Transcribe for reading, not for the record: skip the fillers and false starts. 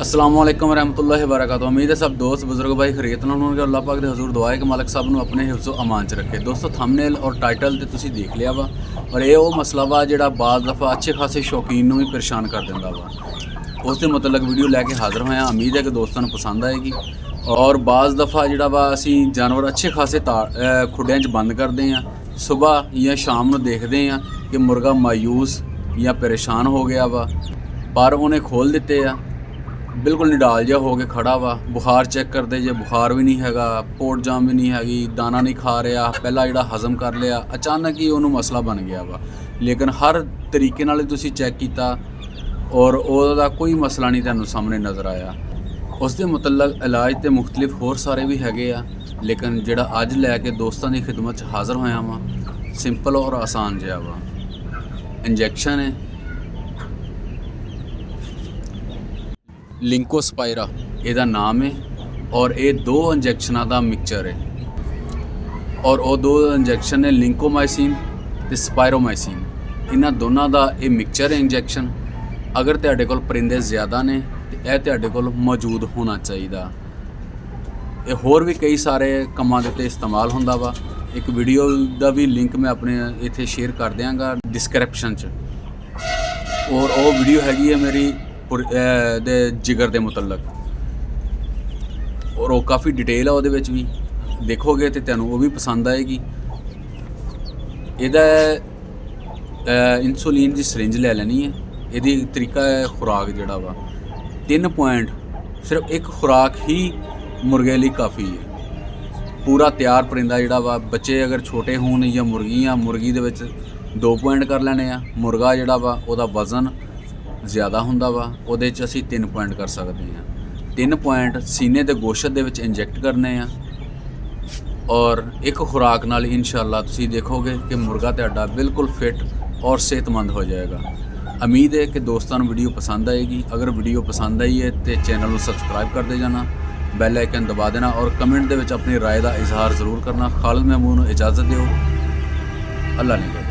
अस्सलाम वालेकुम रहमतुल्लाहि व बरकातहू। उम्मीद है सब दोस्त बुजुर्ग भाई खरीत ਨਾਲ ਹੋਣਗੇ। ਅੱਲਾਹ ਪਾਕ ਦੇ ਹਜ਼ੂਰ ਦੁਆ ਹੈ ਕਿ ਮਾਲਕ ਸਾਹਿਬ ਨੂੰ ਆਪਣੇ ਹਿਫਜ਼ ਓ ਅਮਾਨ 'ਚ ਰੱਖੇ। ਦੋਸਤੋ ਥੰਬਨੇਲ ਔਰ ਟਾਈਟਲ ਤੇ ਤੁਸੀਂ ਦੇਖ ਲਿਆ ਵਾ, ਔਰ ਇਹ ਉਹ ਮਸਲਾ ਵਾ ਜਿਹੜਾ ਬਾਜ਼ ਦਫਾ ਅੱਛੇ ਖਾਸੇ ਸ਼ੌਕੀਨ ਨੂੰ ਵੀ ਪਰੇਸ਼ਾਨ ਕਰ ਦਿੰਦਾ ਵਾ। ਉਸ ਦੇ ਮੁਤਲਕ ਵੀਡੀਓ ਲੈ ਕੇ ਹਾਜ਼ਰ ਹੋਇਆ। ਉਮੀਦ ਹੈ ਕਿ ਦੋਸਤਾਂ ਨੂੰ ਪਸੰਦ ਆਏਗੀ। ਔਰ ਬਾਜ਼ ਦਫਾ ਜਿਹੜਾ ਵਾ ਅਸੀਂ ਜਾਨਵਰ ਅੱਛੇ ਖਾਸੇ ਖੁੱਡਿਆਂ 'ਚ ਬੰਦ ਕਰਦੇ ਹਾਂ, ਸੁਬਾਹ ਜਾਂ ਸ਼ਾਮ ਨੂੰ ਦੇਖਦੇ ਹਾਂ ਕਿ ਮੁਰਗਾ ਮਾਯੂਸ ਜਾਂ ਪਰੇਸ਼ਾਨ ਹੋ ਗਿਆ ਵਾ, ਪਰ ਉਹਨੇ ਖੋਲ੍ਹ ਦਿੱਤੇ ਆ, ਬਿਲਕੁਲ ਨਿਡਾਲ ਜਿਹਾ ਹੋ ਕੇ ਖੜਾ ਵਾ। ਬੁਖਾਰ ਚੈੱਕ ਕਰਦੇ ਜੇ, ਬੁਖਾਰ ਵੀ ਨਹੀਂ ਹੈਗਾ, ਪੋਟ ਜਾਮ ਵੀ ਨਹੀਂ ਹੈਗੀ, ਦਾਣਾ ਨਹੀਂ ਖਾ ਰਿਹਾ, ਪਹਿਲਾਂ ਜਿਹੜਾ ਹਜ਼ਮ ਕਰ ਲਿਆ, ਅਚਾਨਕ ਹੀ ਉਹਨੂੰ ਮਸਲਾ ਬਣ ਗਿਆ ਵਾ। ਲੇਕਿਨ ਹਰ ਤਰੀਕੇ ਨਾਲ ਤੁਸੀਂ ਚੈੱਕ ਕੀਤਾ ਔਰ ਉਹਦਾ ਕੋਈ ਮਸਲਾ ਨਹੀਂ ਤੁਹਾਨੂੰ ਸਾਹਮਣੇ ਨਜ਼ਰ ਆਇਆ। ਉਸ ਦੇ ਮੁਤਲਕ ਇਲਾਜ ਤੇ ਮੁਖਤਲਿਫ ਹੋਰ ਸਾਰੇ ਵੀ ਹੈਗੇ ਆ, ਲੇਕਿਨ ਜਿਹੜਾ ਅੱਜ ਲੈ ਕੇ ਦੋਸਤਾਂ ਦੀ ਖਿਦਮਤ 'ਚ ਹਾਜ਼ਰ ਹੋਇਆ ਵਾਂ, ਸਿੰਪਲ ਔਰ ਆਸਾਨ ਜਿਹਾ ਵਾ। ਇੰਜੈਕਸ਼ਨ ਹੈ ਲਿੰਕੋਸਪਾਇਰਾ ਇਹਦਾ ਨਾਮ ਹੈ, ਔਰ ਇਹ 2 ਇੰਜੈਕਸ਼ਨਾਂ ਦਾ ਮਿਕਸਚਰ ਹੈ। ਔਰ ਉਹ 2 ਇੰਜੈਕਸ਼ਨ ਨੇ ਲਿੰਕੋਮਾਈਸਿਨ ਤੇ ਸਪਾਇਰੋਮਾਈਸਿਨ, ਇਹਨਾਂ ਦੋਨਾਂ ਦਾ ਇਹ ਮਿਕਸਚਰ ਹੈ ਇੰਜੈਕਸ਼ਨ। ਅਗਰ ਤੁਹਾਡੇ ਕੋਲ ਪਰਿੰਦੇ ਜ਼ਿਆਦਾ ਨੇ ਤੇ ਇਹ ਤੁਹਾਡੇ ਕੋਲ ਮੌਜੂਦ ਹੋਣਾ ਚਾਹੀਦਾ। ਇਹ ਹੋਰ ਵੀ ਕਈ ਸਾਰੇ ਕੰਮਾਂ ਦੇ ਉੱਤੇ ਇਸਤੇਮਾਲ ਹੁੰਦਾ ਵਾ। ਇੱਕ ਵੀਡੀਓ ਦਾ ਵੀ ਲਿੰਕ ਮੈਂ ਆਪਣੇ ਇੱਥੇ ਸ਼ੇਅਰ ਕਰ ਦਿਆਂਗਾ ਡਿਸਕ੍ਰਿਪਸ਼ਨ 'ਚ। ਔਰ ਉਹ ਵੀਡੀਓ ਹੈਗੀ ਹੈ ਮੇਰੀ ਦੇ ਜਿਗਰ ਦੇ ਮੁਤਲਕ, ਔਰ ਉਹ ਕਾਫੀ ਡਿਟੇਲ ਆ ਉਹਦੇ ਵਿੱਚ ਵੀ। ਦੇਖੋਗੇ ਤੇ ਤੁਹਾਨੂੰ ਉਹ ਵੀ ਪਸੰਦ ਆਏਗੀ। ਇਹਦਾ ਇਨਸੂਲਿਨ ਦੀ ਸਿਰਿੰਜ ਲੈ ਲੈਣੀ ਹੈ। ਇਹਦੀ ਤਰੀਕਾ ਹੈ ਖੁਰਾਕ ਜਿਹੜਾ ਵਾ 3 ਪੁਆਇੰਟ, ਸਿਰਫ ਇੱਕ ਖੁਰਾਕ ਹੀ ਮੁਰਗੇ ਲਈ ਕਾਫੀ ਹੈ। ਪੂਰਾ ਤਿਆਰ ਪਰਿੰਦਾ ਜਿਹੜਾ ਵਾ, ਬੱਚੇ ਅਗਰ ਛੋਟੇ ਹੋਣ ਜਾਂ ਮੁਰਗੀ ਦੇ ਵਿੱਚ 2 ਪੁਆਇੰਟ ਕਰ ਲੈਣੇ ਆ। ਮੁਰਗਾ ਜਿਹੜਾ ਵਾ ਉਹਦਾ ਵਜ਼ਨ ਜ਼ਿਆਦਾ ਹੁੰਦਾ ਵਾ, ਉਹਦੇ 'ਚ ਅਸੀਂ 3 ਪੁਆਇੰਟ ਕਰ ਸਕਦੇ ਹਾਂ। 3 ਪੁਆਇੰਟ ਸੀਨੇ ਤੇ ਗੋਸ਼ਤ ਦੇ ਵਿੱਚ ਇੰਜੈਕਟ ਕਰਨੇ ਆ, ਔਰ ਇੱਕ ਖੁਰਾਕ ਨਾਲ ਇਨਸ਼ਾਅੱਲਾ ਤੁਸੀਂ ਦੇਖੋਗੇ ਕਿ ਮੁਰਗਾ ਤੁਹਾਡਾ ਬਿਲਕੁਲ ਫਿੱਟ ਔਰ ਸਿਹਤਮੰਦ ਹੋ ਜਾਏਗਾ। ਉਮੀਦ ਹੈ ਕਿ ਦੋਸਤਾਂ ਨੂੰ ਵੀਡੀਓ ਪਸੰਦ ਆਏਗੀ। ਅਗਰ ਵੀਡੀਓ ਪਸੰਦ ਆਈ ਹੈ ਤੇ ਚੈਨਲ ਨੂੰ ਸਬਸਕ੍ਰਾਈਬ ਕਰਦੇ ਜਾਣਾ, ਬੈਲ ਆਈਕਨ ਦਬਾ ਦੇਣਾ, ਔਰ ਕਮੈਂਟ ਦੇ ਵਿੱਚ ਆਪਣੀ ਰਾਏ ਦਾ ਇਜ਼ਹਾਰ ਜ਼ਰੂਰ ਕਰਨਾ। ਖਾਲਿਦ ਮਹਿਮੂਦ ਨੂੰ ਇਜਾਜ਼ਤ ਦਿਓ। ਅੱਲਾ ਨੇ